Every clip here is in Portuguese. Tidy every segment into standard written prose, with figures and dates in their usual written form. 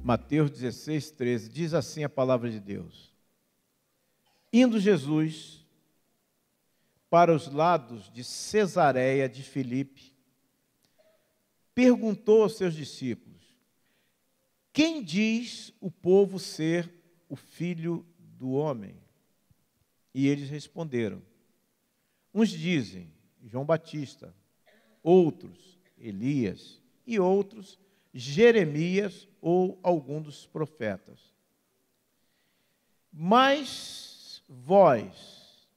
Mateus 16, 13, diz assim a palavra de Deus. Indo Jesus para os lados de Cesareia de Filipe, perguntou aos seus discípulos: quem diz o povo ser o Filho do Homem? E eles responderam: uns dizem João Batista, outros Elias e outros Jeremias ou algum dos profetas. Mas vós,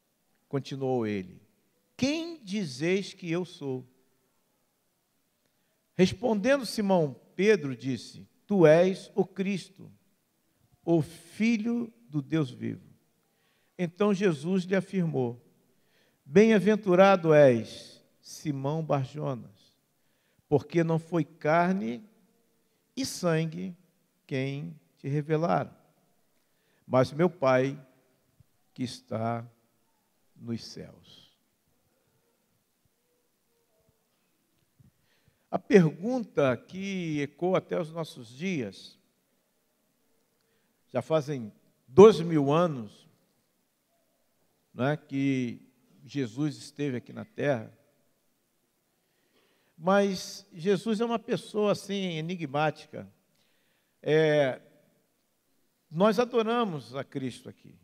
continuou ele, quem dizeis que eu sou? Respondendo Simão Pedro, disse: tu és o Cristo, o Filho do Deus vivo. Então Jesus lhe afirmou: bem-aventurado és, Simão Barjonas, porque não foi carne e sangue quem te revelaram, mas meu Pai que está nos céus. A pergunta que ecoa até os nossos dias, já fazem 2000 anos, né, que Jesus esteve aqui na Terra, mas Jesus é uma pessoa assim enigmática. Nós adoramos a Cristo aqui,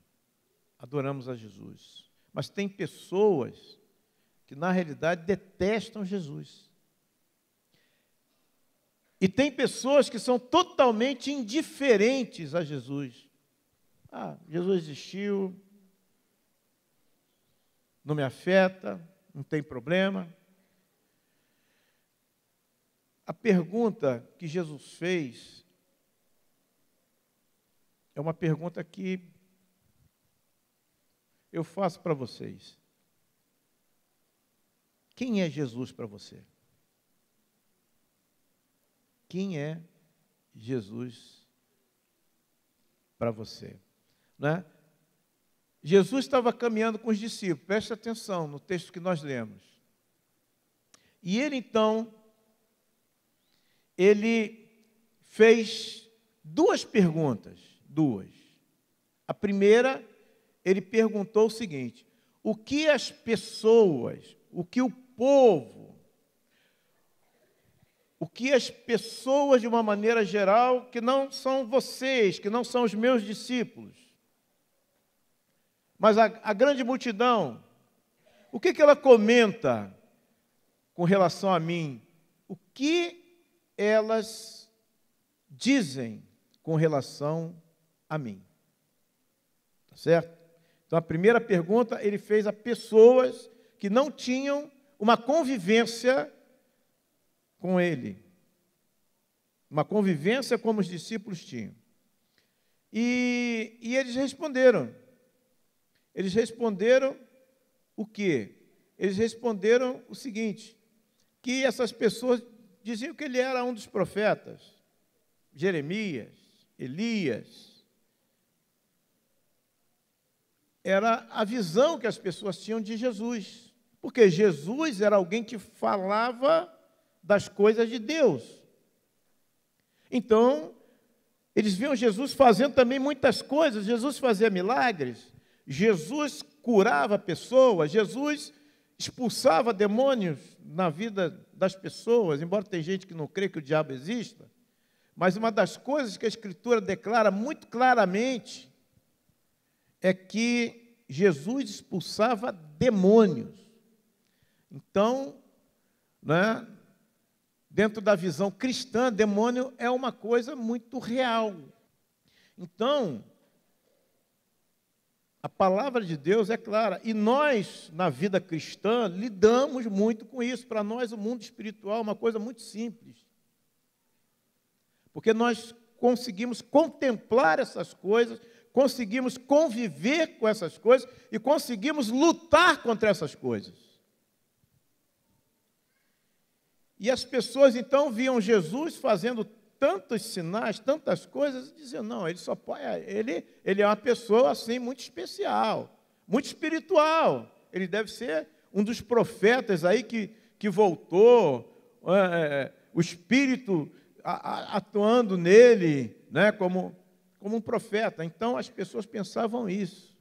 adoramos a Jesus, mas tem pessoas que na realidade detestam Jesus. E tem pessoas que são totalmente indiferentes a Jesus. Jesus existiu, não me afeta, não tem problema. A pergunta que Jesus fez é uma pergunta que eu faço para vocês. Quem é Jesus para você? Quem é Jesus para você? Né? Jesus estava caminhando com os discípulos, preste atenção no texto que nós lemos. E ele então, ele fez duas perguntas, A primeira, ele perguntou o seguinte: o que as pessoas, o que o povo, o que as pessoas de uma maneira geral, que não são vocês, que não são os meus discípulos, mas a grande multidão, o que ela comenta com relação a mim? O que elas dizem com relação a mim? Tá certo? Então, a primeira pergunta ele fez a pessoas que não tinham uma convivência com ele. Uma convivência como os discípulos tinham. E eles responderam. Eles responderam o quê? Eles responderam o seguinte: que essas pessoas diziam que ele era um dos profetas, Jeremias, Elias. Era a visão que as pessoas tinham de Jesus, porque Jesus era alguém que falava das coisas de Deus. Então, eles viam Jesus fazendo também muitas coisas. Jesus fazia milagres, Jesus curava pessoas, Jesus expulsava demônios na vida das pessoas, embora tem gente que não crê que o diabo exista, mas uma das coisas que a Escritura declara muito claramente é que Jesus expulsava demônios. Então, né, dentro da visão cristã, demônio é uma coisa muito real. Então, a palavra de Deus é clara. E nós, na vida cristã, lidamos muito com isso. Para nós, o mundo espiritual é uma coisa muito simples. Porque nós conseguimos contemplar essas coisas, conseguimos conviver com essas coisas e conseguimos lutar contra essas coisas. E as pessoas, então, viam Jesus fazendo tantos sinais, tantas coisas, e diziam: não, ele só pode, ele é uma pessoa assim muito especial, muito espiritual. Ele deve ser um dos profetas aí que voltou, o Espírito atuando nele, né, como um profeta. Então, as pessoas pensavam isso.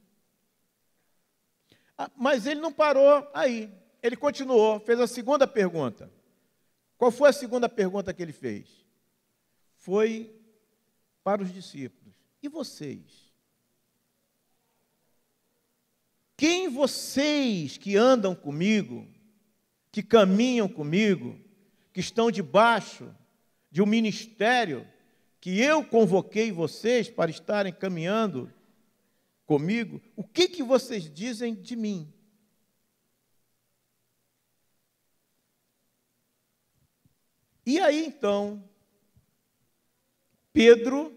Mas ele não parou aí. Ele continuou, fez a segunda pergunta. Qual foi a segunda pergunta que ele fez? Foi para os discípulos. E vocês? Quem vocês que andam comigo, que caminham comigo, que estão debaixo de um ministério que eu convoquei vocês para estarem caminhando comigo, o que vocês dizem de mim? E aí, então, Pedro,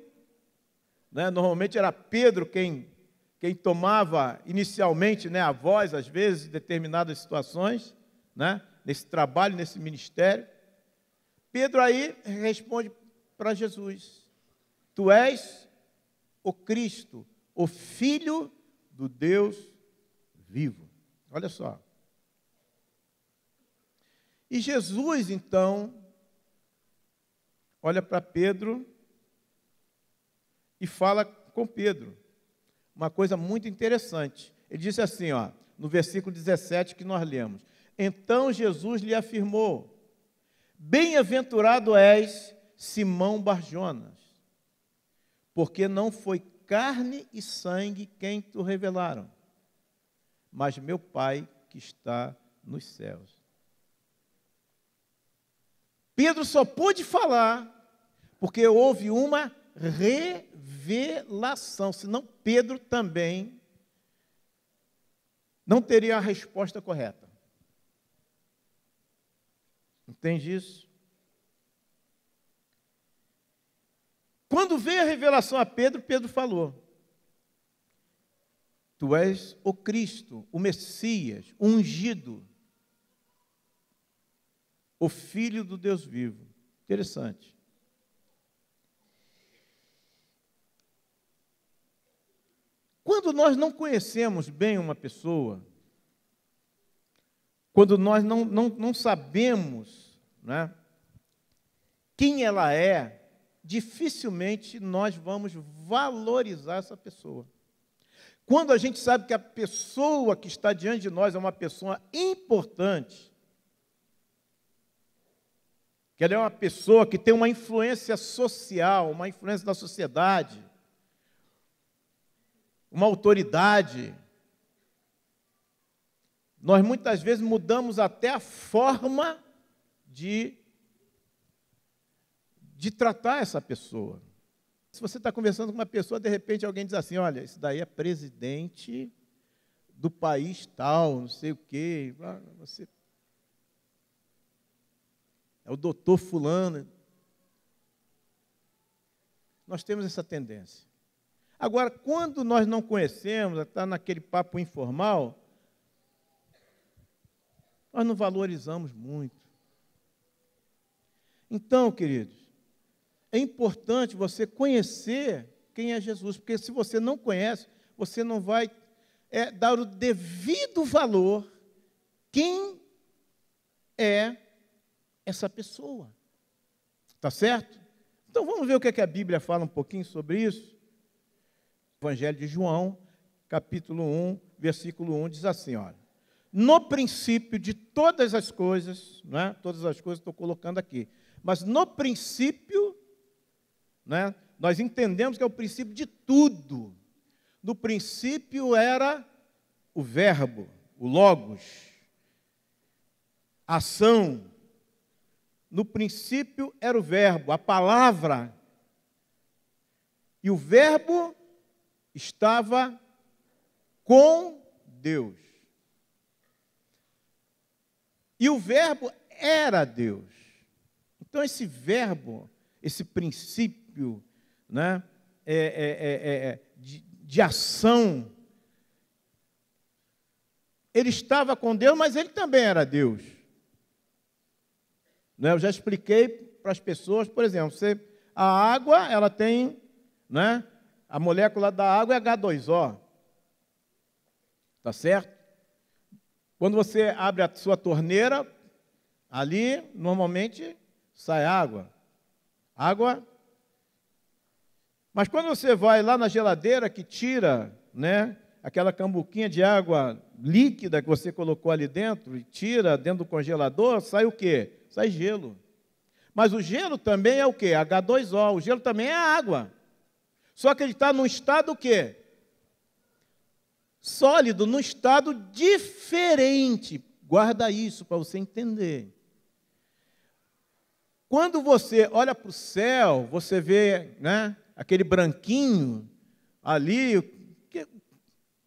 né, normalmente era Pedro quem tomava inicialmente, né, a voz, às vezes, em determinadas situações, né, nesse trabalho, nesse ministério. Pedro aí responde para Jesus: Tu és o Cristo, o Filho do Deus vivo. Olha só. E Jesus, então, olha para Pedro e fala com Pedro uma coisa muito interessante. Ele disse assim, ó, no versículo 17 que nós lemos: Então Jesus lhe afirmou: Bem-aventurado és, Simão Barjonas, porque não foi carne e sangue quem te revelaram, mas meu Pai que está nos céus. Pedro só pôde falar porque houve uma revelação, senão Pedro também não teria a resposta correta. Entende isso? Quando veio a revelação a Pedro, Pedro falou: Tu és o Cristo, o Messias, o ungido, o Filho do Deus vivo. Interessante. Quando nós não conhecemos bem uma pessoa, quando nós não sabemos, né, quem ela é, dificilmente nós vamos valorizar essa pessoa. Quando a gente sabe que a pessoa que está diante de nós é uma pessoa importante, que ela é uma pessoa que tem uma influência social, uma influência na sociedade, uma autoridade, nós muitas vezes mudamos até a forma de tratar essa pessoa. Se você está conversando com uma pessoa, de repente alguém diz assim: olha, esse daí é presidente do país tal, não sei o quê. Você é o doutor fulano. Nós temos essa tendência. Agora, quando nós não conhecemos, está naquele papo informal, nós não valorizamos muito. Então, queridos, é importante você conhecer quem é Jesus, porque se você não conhece, você não vai dar o devido valor quem é essa pessoa. Tá certo? Então vamos ver o que é que a Bíblia fala um pouquinho sobre isso. O Evangelho de João, capítulo 1, versículo 1, diz assim, olha: No princípio de todas as coisas, né, todas as coisas estou colocando aqui, mas no princípio, né, nós entendemos que é o princípio de tudo. No princípio era o verbo, o logos, a ação. No princípio era o verbo, a palavra. E o verbo estava com Deus. E o verbo era Deus. Então, esse verbo, esse princípio, né, de ação, ele estava com Deus, mas ele também era Deus. Né, eu já expliquei para as pessoas, por exemplo, a água, ela tem, né, a molécula da água é H2O. Tá certo? Quando você abre a sua torneira, ali, normalmente, sai água. Água Mas quando você vai lá na geladeira que tira, né, aquela cambuquinha de água líquida que você colocou ali dentro e tira dentro do congelador, sai o quê? Sai gelo. Mas o gelo também é o quê? H2O. O gelo também é água. Só que ele está num estado o quê? Sólido, num estado diferente. Guarda isso para você entender. Quando você olha para o céu, você vê, né, aquele branquinho ali.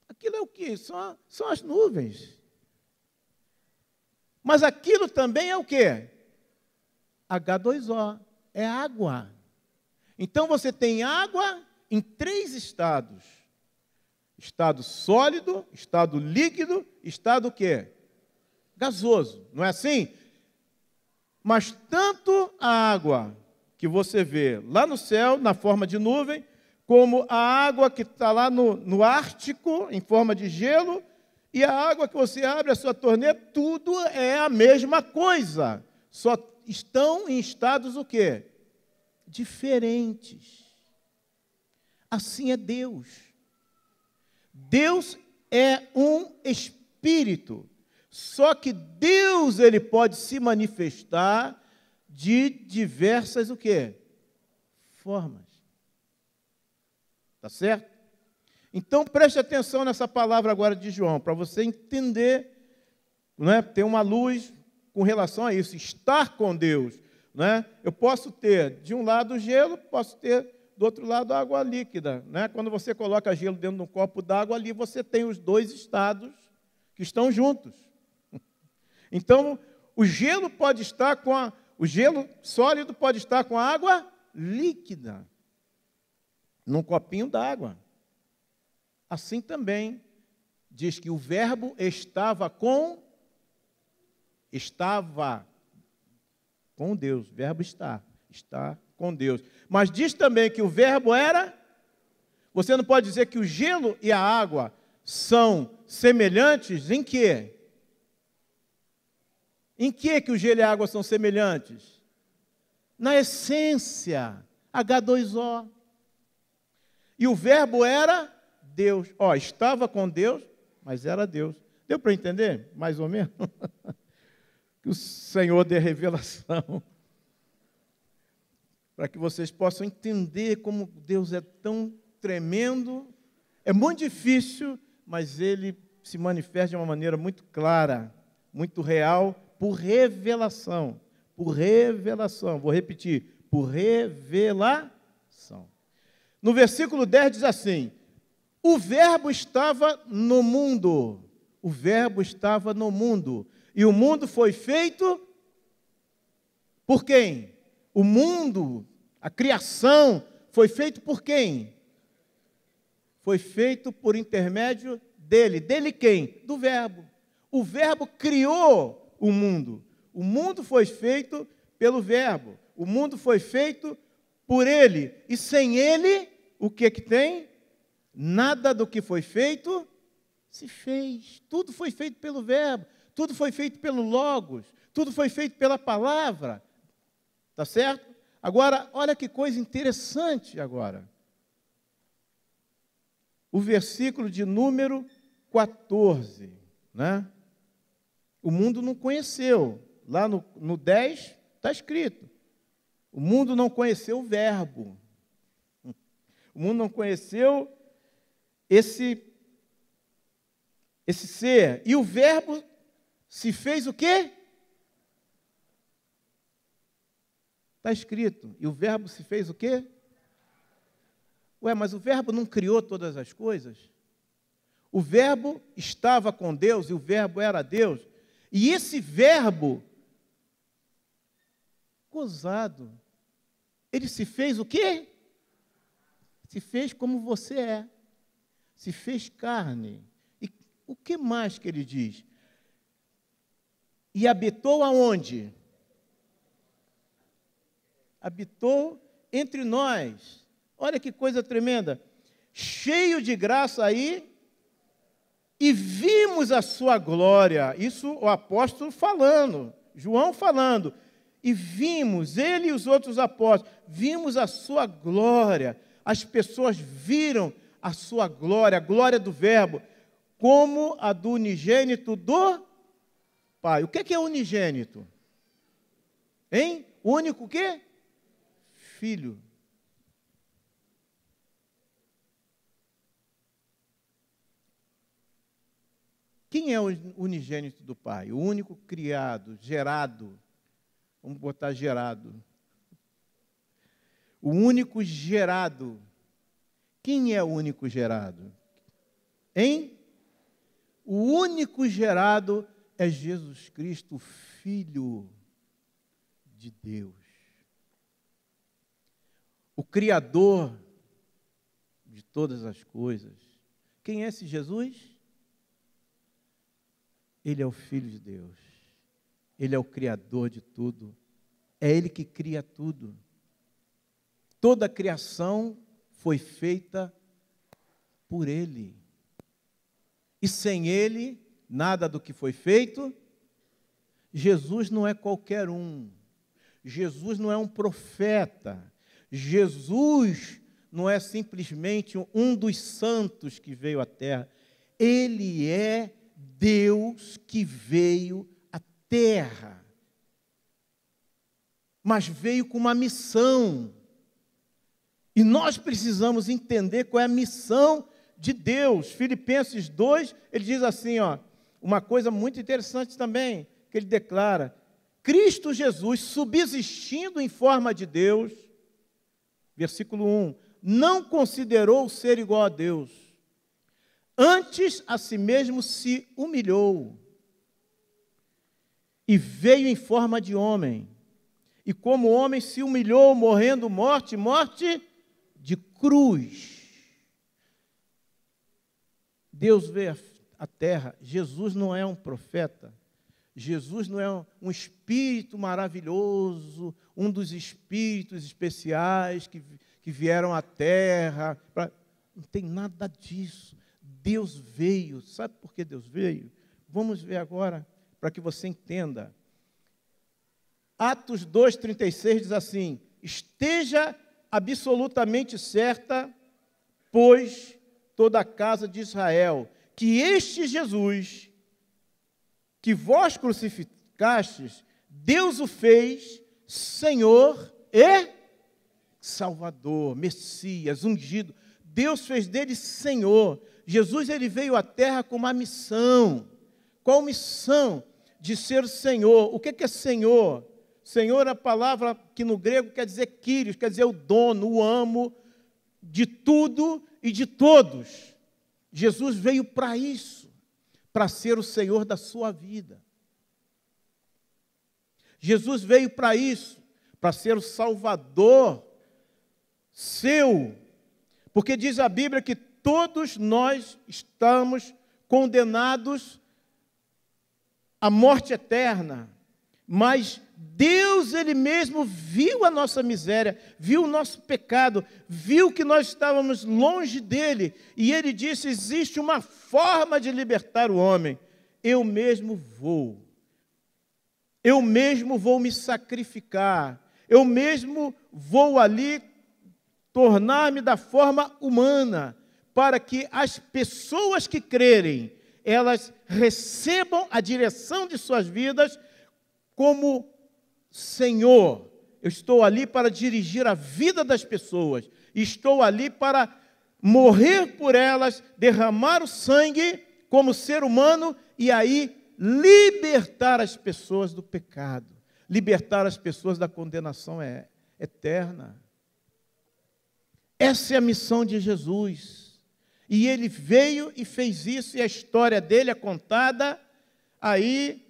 Aquilo é o quê? São as nuvens. Mas aquilo também é o quê? H2O, é água. Então você tem água em 3 estados. Estado sólido, estado líquido, estado o quê? Gasoso, não é assim? Mas tanto a água que você vê lá no céu, na forma de nuvem, como a água que está lá no Ártico, em forma de gelo, e a água que você abre a sua torneira, tudo é a mesma coisa. Só estão em estados o quê? Diferentes. Assim é Deus. Deus é um espírito. Só que Deus, ele pode se manifestar de diversas o quê? Formas. Tá certo? Então, preste atenção nessa palavra agora de João, para você entender, né, ter uma luz com relação a isso, estar com Deus. Né? Eu posso ter, de um lado, gelo, posso ter, do outro lado, água líquida. Né? Quando você coloca gelo dentro de um copo d'água, ali você tem os 2 estados que estão juntos. Então, o gelo pode estar o gelo sólido pode estar com a água líquida, num copinho d'água. Assim também, diz que o verbo estava com Deus. O verbo está com Deus. Mas diz também que o verbo era... Você não pode dizer que o gelo e a água são semelhantes em quê? Em que o gelo e a água são semelhantes? Na essência, H2O. E o verbo era Deus. Estava com Deus, mas era Deus. Deu para entender? Mais ou menos? Que o Senhor dê revelação. Para que vocês possam entender como Deus é tão tremendo. É muito difícil, mas Ele se manifesta de uma maneira muito clara, muito real, por revelação. Por revelação. Vou repetir. Por revelação. No versículo 10 diz assim: o verbo estava no mundo. O verbo estava no mundo. E o mundo foi feito por quem? O mundo, a criação, foi feito por quem? Foi feito por intermédio dele. Dele quem? Do verbo. O verbo criou o mundo. O mundo foi feito pelo verbo. O mundo foi feito por ele. E sem ele, o que tem? Nada do que foi feito se fez. Tudo foi feito pelo verbo. Tudo foi feito pelo Logos. Tudo foi feito pela palavra. Tá certo? Agora, olha que coisa interessante agora. O versículo de número 14, né? O mundo não conheceu. Lá no 10 está escrito. O mundo não conheceu o verbo. O mundo não conheceu esse ser. E o verbo se fez o quê? Está escrito. E o verbo se fez o quê? Mas o verbo não criou todas as coisas? O verbo estava com Deus e o verbo era Deus. E esse verbo, gozado, ele se fez o quê? Se fez como você é. Se fez carne. E o que mais que ele diz? E habitou aonde? Habitou entre nós. Olha que coisa tremenda. Cheio de graça aí, e vimos a sua glória. Isso o apóstolo falando, João falando. E vimos, ele e os outros apóstolos, vimos a sua glória. as pessoas viram a sua glória, a glória do Verbo, como a do unigênito do Pai. O que é unigênito? Hein? Único o quê? Filho. Quem é o unigênito do Pai? O único criado, gerado. Vamos botar gerado. O único gerado. Quem é o único gerado? Hein? O único gerado é Jesus Cristo, Filho de Deus. O Criador de todas as coisas. Quem é esse Jesus? Ele é o Filho de Deus. Ele é o Criador de tudo. É Ele que cria tudo. Toda a criação foi feita por Ele. E sem Ele, nada do que foi feito. Jesus não é qualquer um. Jesus não é um profeta. Jesus não é simplesmente um dos santos que veio à terra. Ele é Deus que veio à terra. Mas veio com uma missão. E nós precisamos entender qual é a missão de Deus. Filipenses 2, ele diz assim, uma coisa muito interessante também, que ele declara: Cristo Jesus, subsistindo em forma de Deus, versículo 1, não considerou o ser igual a Deus, antes a si mesmo se humilhou, e veio em forma de homem, e como homem se humilhou, morrendo morte de cruz. Deus veio à terra. Jesus não é um profeta. Jesus não é um espírito maravilhoso, um dos espíritos especiais que vieram à terra. Não tem nada disso. Deus veio. Sabe por que Deus veio? Vamos ver agora, para que você entenda. Atos 2,36 diz assim: esteja absolutamente certa, pois toda a casa de Israel, que este Jesus, que vós crucificastes, Deus o fez Senhor e Salvador, Messias, ungido. Deus fez dele Senhor. Jesus, ele veio à terra com uma missão. Qual missão? De ser Senhor. O que é Senhor? Senhor é a palavra que no grego quer dizer Kyrios, quer dizer o dono, o amo de tudo e de todos. Jesus veio para isso, para ser o Senhor da sua vida. Jesus veio para isso, para ser o Salvador seu. Porque diz a Bíblia que todos nós estamos condenados à morte eterna. Mas Deus, Ele mesmo, viu a nossa miséria, viu o nosso pecado, viu que nós estávamos longe dEle, e Ele disse: existe uma forma de libertar o homem, eu mesmo vou me sacrificar, eu mesmo vou ali tornar-me da forma humana, para que as pessoas que crerem, elas recebam a direção de suas vidas como Senhor. Eu estou ali para dirigir a vida das pessoas, estou ali para morrer por elas, derramar o sangue como ser humano e aí libertar as pessoas do pecado, libertar as pessoas da condenação eterna. Essa é a missão de Jesus. E Ele veio e fez isso, e a história dele é contada aí,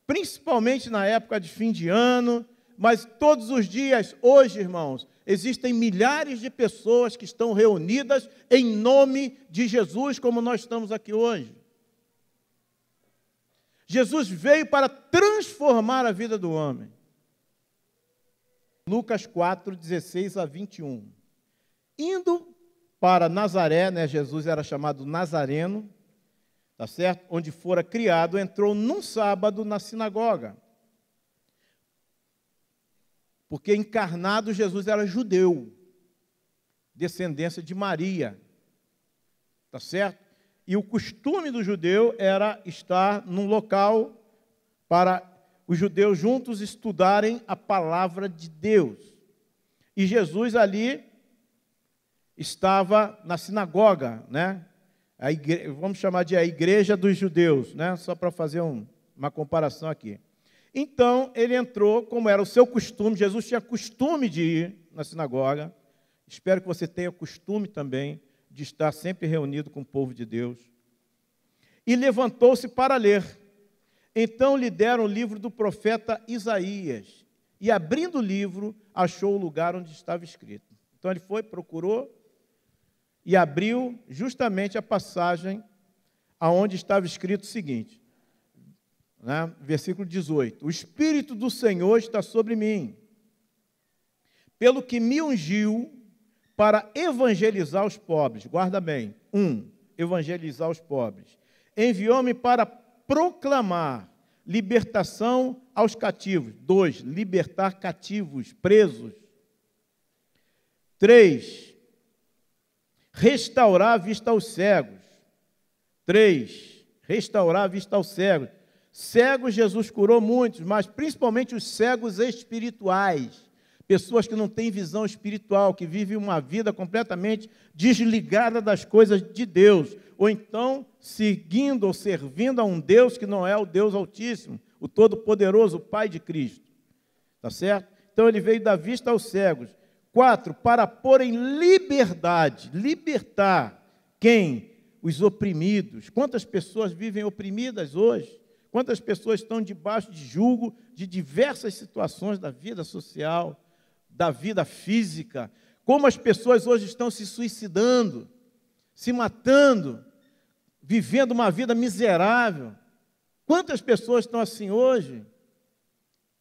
principalmente na época de fim de ano, mas todos os dias, hoje, irmãos, existem milhares de pessoas que estão reunidas em nome de Jesus, como nós estamos aqui hoje. Jesus veio para transformar a vida do homem. Lucas 4, 16 a 21. Indo para Nazaré, Jesus era chamado Nazareno, tá certo? Onde fora criado, entrou num sábado na sinagoga. Porque encarnado Jesus era judeu. descendência de Maria. Tá certo? E o costume do judeu era estar num local para os judeus juntos estudarem a palavra de Deus. E Jesus ali estava na sinagoga, né? Vamos chamar de a igreja dos judeus, né? Só para fazer uma comparação aqui. Então, ele entrou, como era o seu costume, Jesus tinha costume de ir na sinagoga. Espero que você tenha costume também de estar sempre reunido com o povo de Deus. E levantou-se para ler. Então lhe deram o livro do profeta Isaías. E abrindo o livro, achou o lugar onde estava escrito. Então ele foi, procurou e abriu justamente a passagem aonde estava escrito o seguinte, né? Versículo 18. O Espírito do Senhor está sobre mim, pelo que me ungiu para evangelizar os pobres. Guarda bem. 1. Evangelizar os pobres. Enviou-me para proclamar libertação aos cativos. 2. Libertar cativos, presos. 3. Restaurar a vista aos cegos. 3. Restaurar a vista aos cegos. Cegos Jesus curou muitos, mas principalmente os cegos espirituais. Pessoas que não têm visão espiritual, que vivem uma vida completamente desligada das coisas de Deus, ou então seguindo ou servindo a um Deus que não é o Deus Altíssimo, o Todo-Poderoso, o Pai de Cristo. Tá certo? Então ele veio dar vista aos cegos. 4, para pôr em liberdade, libertar quem? Os oprimidos. Quantas pessoas vivem oprimidas hoje? Quantas pessoas estão debaixo de julgo de diversas situações da vida social, da vida física? Como as pessoas hoje estão se suicidando, se matando, vivendo uma vida miserável. Quantas pessoas estão assim hoje?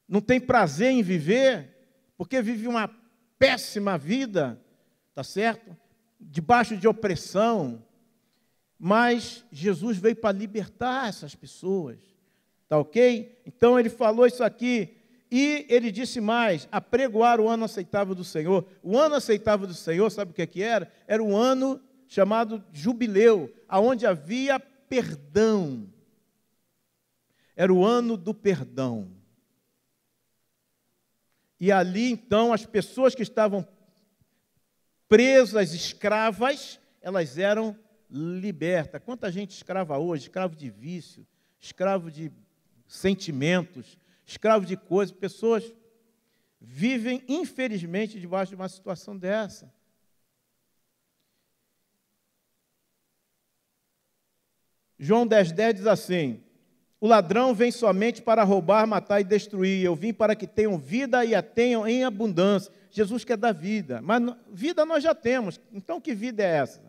Não tem prazer em viver, porque vive uma péssima vida, tá certo? Debaixo de opressão. Mas Jesus veio para libertar essas pessoas, tá ok? Então ele falou isso aqui, e ele disse mais, apregoar o ano aceitável do Senhor. O ano aceitável do Senhor, sabe o que era? Era um ano chamado jubileu, aonde havia perdão. Era o ano do perdão. E ali, então, as pessoas que estavam presas, escravas, elas eram libertas. Quanta gente escrava hoje, escravo de vício, escravo de sentimentos, escravo de coisas. Pessoas vivem, infelizmente, debaixo de uma situação dessa. João 10,10 diz assim, o ladrão vem somente para roubar, matar e destruir. Eu vim para que tenham vida e a tenham em abundância. Jesus quer dar vida, mas vida nós já temos. Então que vida é essa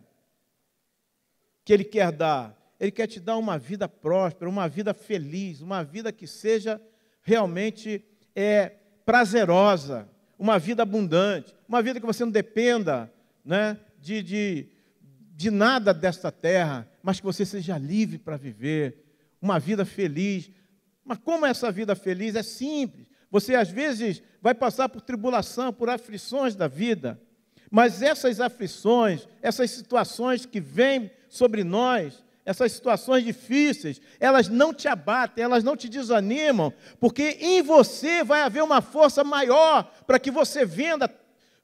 que Ele quer dar? Ele quer te dar uma vida próspera, uma vida feliz, uma vida que seja realmente prazerosa, uma vida abundante, uma vida que você não dependa, né, de nada desta terra, mas que você seja livre para viver uma vida feliz. Mas como é essa vida feliz? É simples. Você, às vezes, vai passar por tribulação, por aflições da vida, mas essas aflições, essas situações que vêm sobre nós, essas situações difíceis, elas não te abatem, elas não te desanimam, porque em você vai haver uma força maior para que você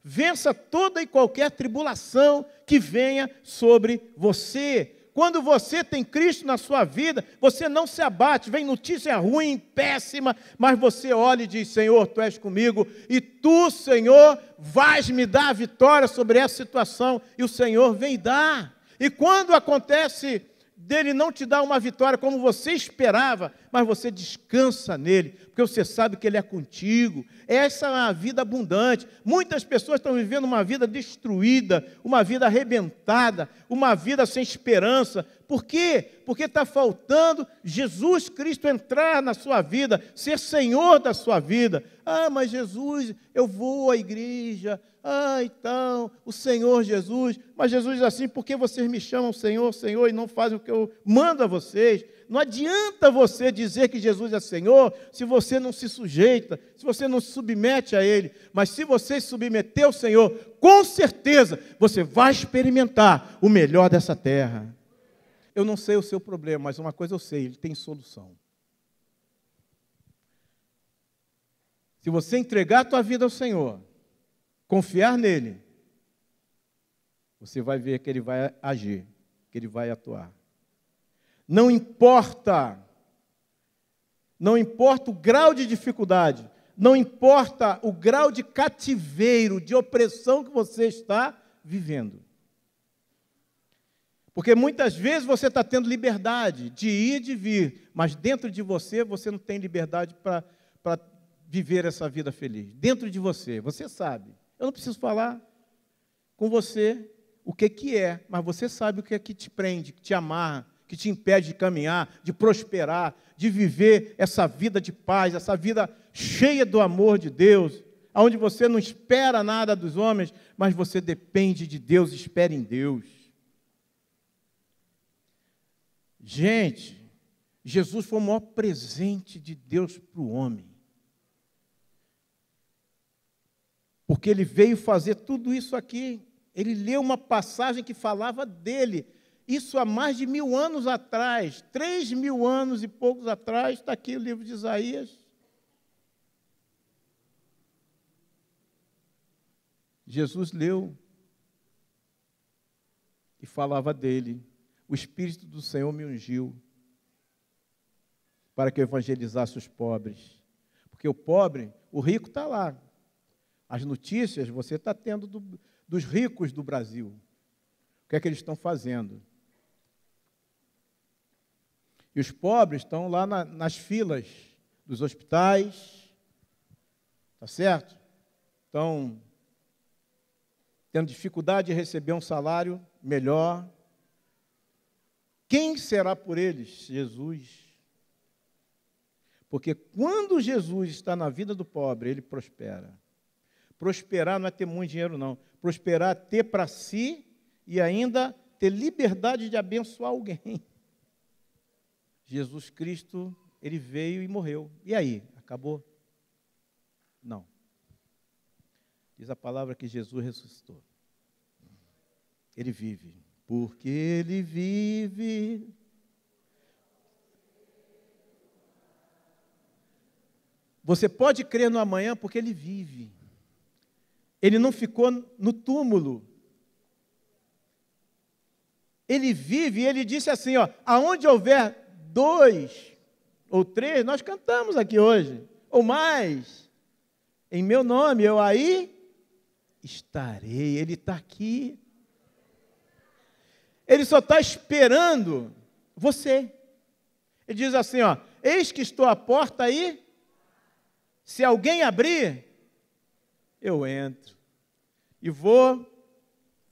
vença toda e qualquer tribulação que venha sobre você. Quando você tem Cristo na sua vida, você não se abate, vem notícia ruim, péssima, mas você olha e diz, Senhor, Tu és comigo, e Tu, Senhor, vais me dar a vitória sobre essa situação, e o Senhor vem dar. E quando acontece dele não te dar uma vitória como você esperava, mas você descansa nele, porque você sabe que ele é contigo. Essa é uma vida abundante. Muitas pessoas estão vivendo uma vida destruída, uma vida arrebentada, uma vida sem esperança. Por quê? Porque está faltando Jesus Cristo entrar na sua vida, ser Senhor da sua vida. Ah, mas Jesus, eu vou à igreja. Ah, então, o Senhor Jesus. Mas Jesus diz assim, por que vocês me chamam Senhor, Senhor, e não fazem o que eu mando a vocês? Não adianta você dizer que Jesus é Senhor se você não se sujeita, se você não se submete a Ele. Mas se você se submeter ao Senhor, com certeza você vai experimentar o melhor dessa terra. Eu não sei o seu problema, mas uma coisa eu sei, ele tem solução. Se você entregar a tua vida ao Senhor, confiar nele, você vai ver que ele vai agir, que ele vai atuar. Não importa o grau de dificuldade, não importa o grau de cativeiro, de opressão que você está vivendo. Porque muitas vezes você está tendo liberdade de ir e de vir, mas dentro de você, você não tem liberdade para viver essa vida feliz. Dentro de você, você sabe. Eu não preciso falar com você o que é, mas você sabe o que é que te prende, que te amarra, que te impede de caminhar, de prosperar, de viver essa vida de paz, essa vida cheia do amor de Deus, onde você não espera nada dos homens, mas você depende de Deus, espera em Deus. Gente, Jesus foi o maior presente de Deus para o homem. Porque ele veio fazer tudo isso aqui. Ele leu uma passagem que falava dele. Isso há mais de 1000 anos atrás. 3000 anos e poucos atrás, está aqui o livro de Isaías. Jesus leu e falava dele. O Espírito do Senhor me ungiu para que eu evangelizasse os pobres. Porque o pobre, o rico está lá. As notícias você está tendo dos ricos do Brasil. O que é que eles estão fazendo? E os pobres estão lá nas filas dos hospitais, tá certo? Estão tendo dificuldade de receber um salário melhor. Quem será por eles? Jesus. Porque quando Jesus está na vida do pobre, ele prospera. Prosperar não é ter muito dinheiro, não. Prosperar é ter para si e ainda ter liberdade de abençoar alguém. Jesus Cristo, ele veio e morreu. E aí? Acabou? Não. Diz a palavra que Jesus ressuscitou. Ele vive. Porque ele vive. Você pode crer no amanhã porque ele vive. Ele não ficou no túmulo. Ele vive e ele disse assim, ó, aonde houver 2 ou 3, nós cantamos aqui hoje, ou mais, em meu nome, eu aí estarei. Ele está aqui. Ele só está esperando você. Ele diz assim, ó, eis que estou à porta aí, se alguém abrir, eu entro e vou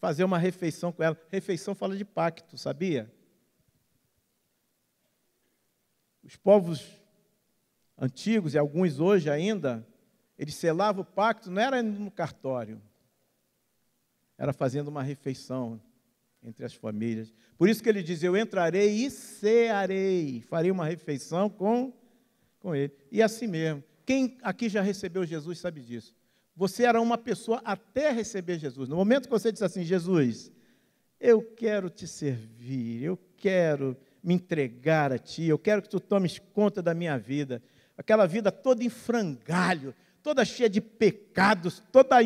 fazer uma refeição com ela. Refeição fala de pacto, sabia? Os povos antigos, e alguns hoje ainda, eles selavam o pacto, não era indo no cartório, era fazendo uma refeição entre as famílias. Por isso que ele diz, eu entrarei e cearei, farei uma refeição com ele. E assim mesmo. Quem aqui já recebeu Jesus sabe disso. Você era uma pessoa até receber Jesus. No momento que você disse assim, Jesus, eu quero te servir, eu quero me entregar a Ti, eu quero que Tu tomes conta da minha vida. Aquela vida toda em frangalho, toda cheia de pecados, toda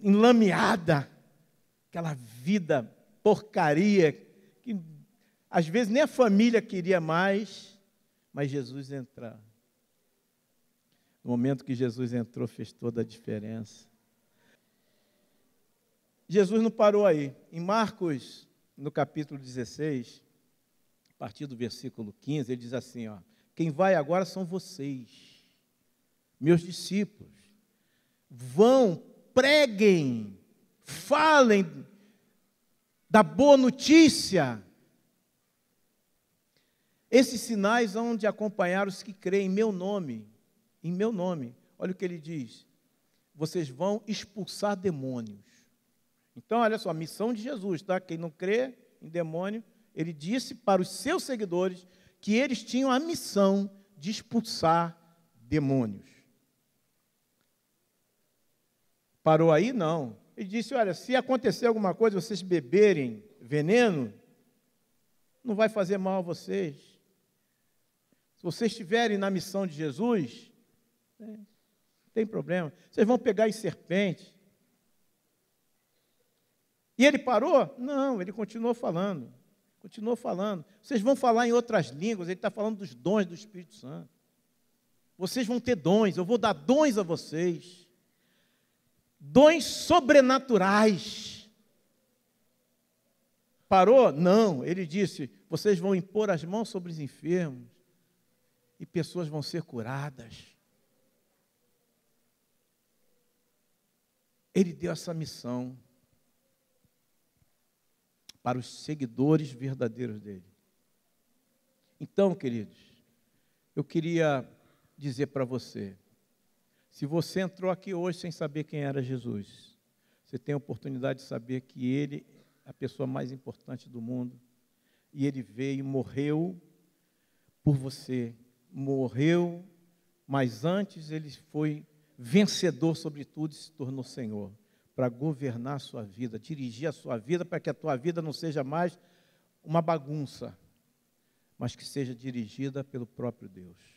enlameada. Aquela vida porcaria, que às vezes nem a família queria mais, mas Jesus entrar. No momento que Jesus entrou, fez toda a diferença. Jesus não parou aí. Em Marcos, no capítulo 16, a partir do versículo 15, ele diz assim, ó, quem vai agora são vocês, meus discípulos. Vão, preguem, falem da boa notícia. Esses sinais hão de acompanhar os que creem em meu nome. Em meu nome. Olha o que ele diz. Vocês vão expulsar demônios. Então, olha só, a missão de Jesus, tá? Quem não crê em demônio, Ele disse para os seus seguidores que eles tinham a missão de expulsar demônios. Parou aí? Não. Ele disse, olha, se acontecer alguma coisa, vocês beberem veneno, não vai fazer mal a vocês. Se vocês estiverem na missão de Jesus, não tem problema. Vocês vão pegar as serpentes. E ele parou? Não, ele continuou falando. Continuou falando. Vocês vão falar em outras línguas, ele está falando dos dons do Espírito Santo. Vocês vão ter dons, eu vou dar dons a vocês. Dons sobrenaturais. Parou? Não, ele disse, vocês vão impor as mãos sobre os enfermos e pessoas vão ser curadas. Ele deu essa missão para os seguidores verdadeiros dele. Então, queridos, eu queria dizer para você, se você entrou aqui hoje sem saber quem era Jesus, você tem a oportunidade de saber que Ele é a pessoa mais importante do mundo, e Ele veio e morreu por você, morreu, mas antes Ele foi vencedor sobre tudo e se tornou Senhor, para governar a sua vida, dirigir a sua vida, para que a tua vida não seja mais uma bagunça, mas que seja dirigida pelo próprio Deus.